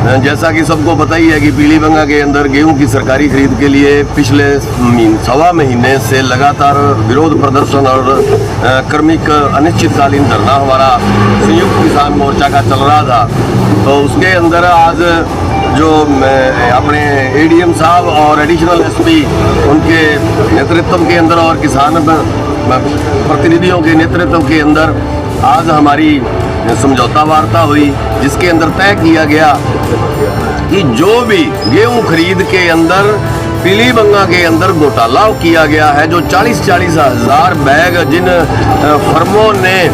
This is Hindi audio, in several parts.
जैसा कि सबको पता ही है कि पीलीबंगा के अंदर गेहूं की सरकारी खरीद के लिए पिछले सवा महीने से लगातार विरोध प्रदर्शन और क्रमिक अनिश्चितकालीन धरना हमारा संयुक्त किसान मोर्चा का चल रहा था। तो उसके अंदर आज जो अपने एडीएम साहब और एडिशनल एसपी उनके नेतृत्व के अंदर और किसान प्रतिनिधियों के नेतृत्व के अंदर आज हमारी समझौता वार्ता हुई, जिसके अंदर तय किया गया कि जो भी गेहूं खरीद के अंदर पीलीबंगा के अंदर घोटाला किया गया है, जो 40-40 हज़ार बैग जिन फर्मों ने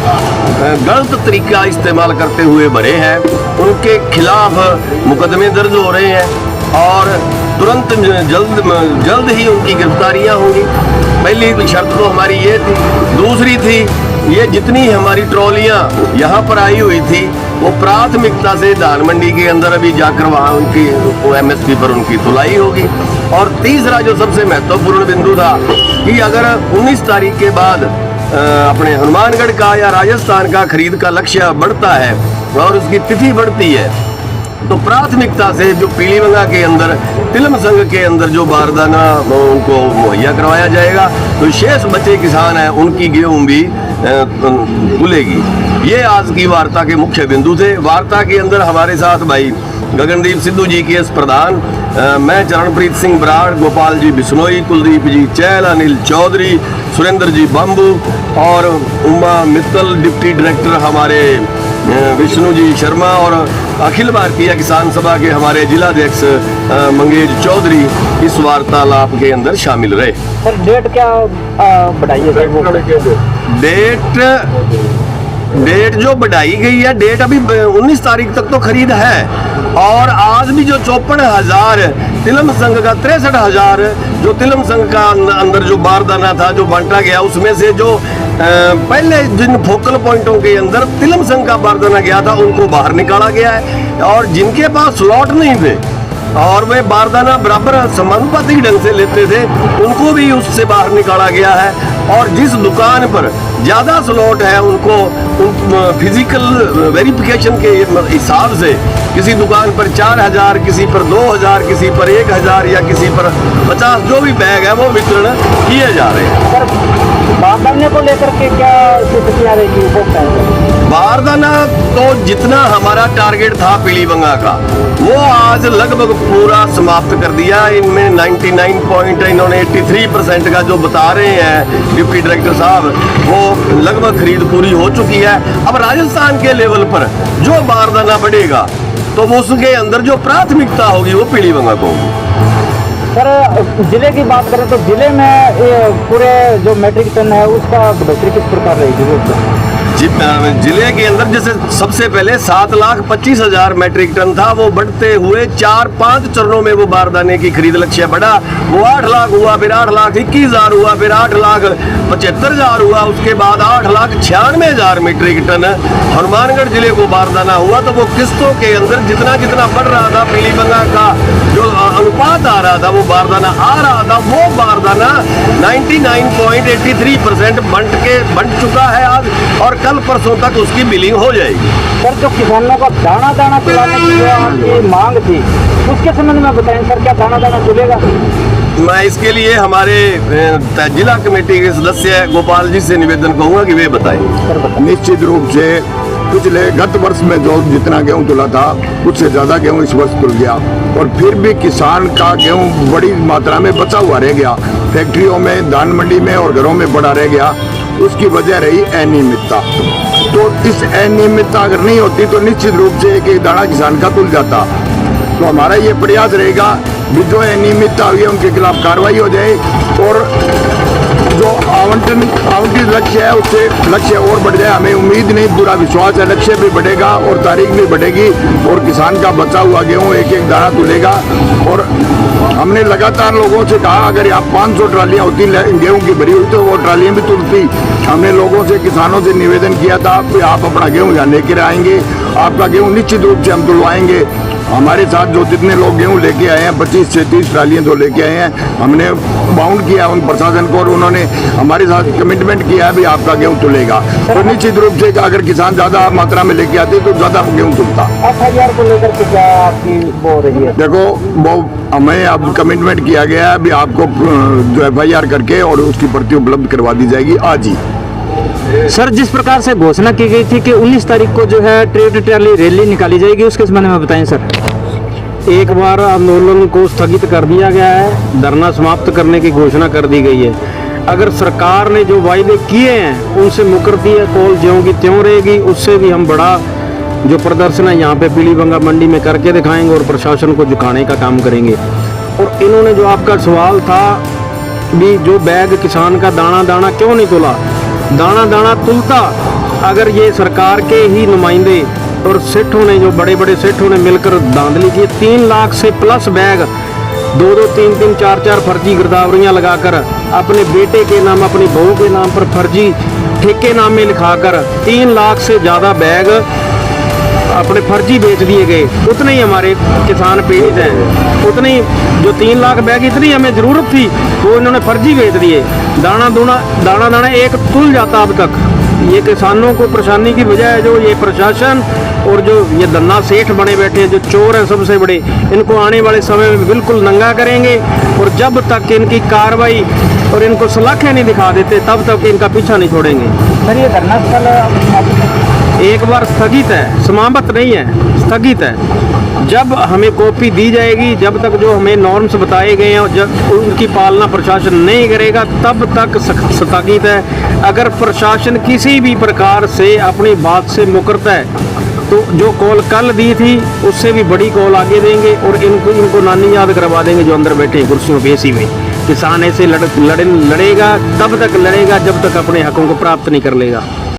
गलत तरीका इस्तेमाल करते हुए भरे हैं, उनके खिलाफ मुकदमे दर्ज हो रहे हैं और तुरंत जल्द ही उनकी गिरफ्तारियां होंगी। पहली शर्त तो हमारी ये थी। दूसरी थी, ये जितनी हमारी ट्रॉलियां यहाँ पर आई हुई थी वो प्राथमिकता से धान मंडी के अंदर अभी जाकर वहाँ उनकी एमएसपी पर उनकी तुलाई होगी। और तीसरा जो सबसे महत्वपूर्ण बिंदु था कि अगर 19 तारीख के बाद अपने हनुमानगढ़ का या राजस्थान का खरीद का लक्ष्य बढ़ता है और उसकी तिथि बढ़ती है, तो प्राथमिकता से जो पीलीबंगा के अंदर तिलम संघ के अंदर जो बारदाना उनको मुहैया करवाया जाएगा, तो शेष बचे किसान हैं उनकी गेहूं भी खुलेगी। ये आज की वार्ता के मुख्य बिंदु थे। वार्ता के अंदर हमारे साथ भाई गगनदीप सिद्धू जी के प्रधान, मैं चरणप्रीत सिंह बराड़, गोपाल जी बिश्नोई, कुलदीप जी चैल, अनिल चौधरी, सुरेंद्र जी बम्बू और उमा मित्तल, डिप्टी डायरेक्टर हमारे विष्णु जी शर्मा और अखिल भारतीय किसान सभा के हमारे जिलाध्यक्ष मंगेज चौधरी इस वार्तालाप के अंदर शामिल रहे। सर डेट क्या बढ़ाई है? डेट जो बढ़ाई गई है, डेट अभी 19 तारीख तक तो खरीद है और आज भी जो 54,000 तिलम संघ का 63,000 जो तिलम संघ का अंदर जो बारदाना था जो बांटा गया, उसमें से जो पहले जिन फोकल पॉइंटों के अंदर तिलम संघ का बारदाना गया था उनको बाहर निकाला गया है और जिनके पास स्लॉट नहीं थे और वे बारदाना बराबर समानुपातिक ढंग से लेते थे उनको भी उससे बाहर निकाला गया है। और जिस दुकान पर ज़्यादा स्लॉट है उनको फिजिकल वेरिफिकेशन के हिसाब से किसी दुकान पर 4,000, किसी पर 2,000, किसी पर 1,000 या किसी पर 50 जो भी बैग है वो वितरण किए जा रहे हैं। सर बारदाने को लेकर के क्या स्थितियाँ रहेगी? बारदाना तो जितना हमारा टारगेट था पीलीबंगा का वो आज लगभग पूरा समाप्त कर दिया। इनमें 83% का जो बता रहे हैं डिप्टी डायरेक्टर साहब, वो लगभग खरीद पूरी हो चुकी है। अब राजस्थान के लेवल पर जो बारदाना बढ़ेगा तो वो उसके अंदर जो प्राथमिकता होगी वो पीलीबंगा को होगी। सर जिले की बात करें तो जिले में पूरे जो मैट्रिक टन है उसका बढ़ोतरी किस प्रकार रहेगी? जिले के अंदर जैसे सबसे पहले 7,25,000 मैट्रिक टन था, वो बढ़ते हुए 4-5 चरणों में वो बारदाने की खरीद लक्ष्य बढ़ा। वो 8 लाख हुआ, फिर 8,21,000 हुआ, फिर 8,75,000 हुआ, उसके बाद 8,96,000 मैट्रिक टन हनुमानगढ़ जिले को बारदाना हुआ। तो वो किस्तों के अंदर जितना जितना बढ़ रहा था पीलीबंगा का जो अनुपात आ रहा था वो बारदाना आ रहा था, वो बारदाना 99.83% बंट चुका है आज और कल परसों तक उसकी बिलिंग हो जाएगी। सर जो किसानों का दाना दाना चलाने की जो आपकी मांग थी उसके संबंध में बताएं सर, क्या दाना दाना चलेगा? मैं इसके लिए हमारे जिला कमेटी के सदस्य गोपाल जी से निवेदन करूंगा कि वे बताएं। निश्चित रूप से पिछले गत वर्ष में जो जितना गेहूं तुला था उससे ज़्यादा गेहूं इस वर्ष तुल गया और फिर भी किसान का गेहूं बड़ी मात्रा में बचा हुआ रह गया, फैक्ट्रियों में, धान मंडी में और घरों में पड़ा रह गया। उसकी वजह रही अनियमितता। तो इस अनियमितता अगर नहीं होती तो निश्चित रूप से एक दाना किसान का तुल जाता। तो हमारा ये प्रयास रहेगा भी जो अनियमितता हुई है उनके खिलाफ कार्रवाई हो जाए और जो आवंटित लक्ष्य है उससे लक्ष्य और बढ़ जाए। हमें उम्मीद नहीं, पूरा विश्वास है लक्ष्य भी बढ़ेगा और तारीख भी बढ़ेगी और किसान का बचा हुआ गेहूँ एक एक दाना तुलेगा। और हमने लगातार लोगों से कहा अगर आप 500 ट्रालियाँ होती गेहूँ की भरी हुई तो वो ट्रालियाँ भी तुलती। हमने लोगों से, किसानों से निवेदन किया था कि आप अपना गेहूँ यहाँ लेकर आएंगे, आपका गेहूँ निश्चित रूप से हम तुलवाएंगे। हमारे साथ जो जितने लोग गेहूँ लेके आए हैं 25 से 30 ट्रालियाँ जो लेके आए हैं, हमने बाउंड किया उन प्रशासन को और उन्होंने हमारे साथ कमिटमेंट किया है भी आपका गेहूँ तुलेगा। तो निश्चित रूप से अगर किसान ज़्यादा मात्रा में लेके आते तो ज़्यादा गेहूँ तुलता। 8,000 को लेकर के क्या आपकी वो हो रही है? देखो वो हमें अब कमिटमेंट किया गया है भी आपको जो FIR करके और उसकी प्रति उपलब्ध करवा दी जाएगी आज ही। सर, जिस प्रकार से घोषणा की गई थी कि 19 तारीख को जो है ट्रेड ट्रैली रैली निकाली जाएगी, उसके बारे में बताएं सर। एक बार आंदोलन को स्थगित कर दिया गया है, धरना समाप्त करने की घोषणा कर दी गई है। अगर सरकार ने जो वायदे किए हैं उनसे मुकरती है, कॉल ज्यों की त्यों रहेगी। उससे भी हम बड़ा जो प्रदर्शन है यहाँ पे पीलीबंगा मंडी में करके दिखाएंगे और प्रशासन को झुकाने का काम करेंगे। और इन्होंने जो आपका सवाल था भी जो बैग किसान का दाना दाना क्यों नहीं तुला, दाना दाना तुलता अगर ये सरकार के ही नुमाइंदे और सेठों ने, जो बड़े बड़े सेठों ने मिलकर धांधली की, 3 लाख से प्लस बैग 2-2, 3-3, 4-4 फर्जी गिरदावरियां लगाकर अपने बेटे के नाम, अपनी बहू के नाम पर फर्जी ठेके नाम में लिखाकर 3 लाख से ज़्यादा बैग अपने फर्जी बेच दिए गए। उतने ही हमारे किसान पीड़ित हैं, उतने ही जो 3 लाख बैग इतनी हमें ज़रूरत थी वो इन्होंने फर्जी बेच दिए। दाना दाना एक तुल जाता अब तक। ये किसानों को परेशानी की वजह है जो ये प्रशासन और जो ये धन्ना सेठ बने बैठे हैं, जो चोर हैं सबसे बड़े, इनको आने वाले समय में बिल्कुल नंगा करेंगे। और जब तक इनकी कार्रवाई और इनको सलाखें नहीं दिखा देते तब तक इनका पीछा नहीं छोड़ेंगे। सर, ये धरना स्थल एक बार स्थगित है, समाप्त नहीं है, स्थगित है। जब हमें कॉपी दी जाएगी, जब तक जो हमें नॉर्म्स बताए गए हैं जब उनकी पालना प्रशासन नहीं करेगा तब तक स्थगित है। अगर प्रशासन किसी भी प्रकार से अपनी बात से मुकरता है तो जो कॉल कल दी थी उससे भी बड़ी कॉल आगे देंगे और इनको नानी याद करवा देंगे जो अंदर बैठे हैं कुर्सियों पे एसी में। किसान ऐसे लड़ेगा तब तक लड़ेगा जब तक अपने हकों को प्राप्त नहीं कर लेगा।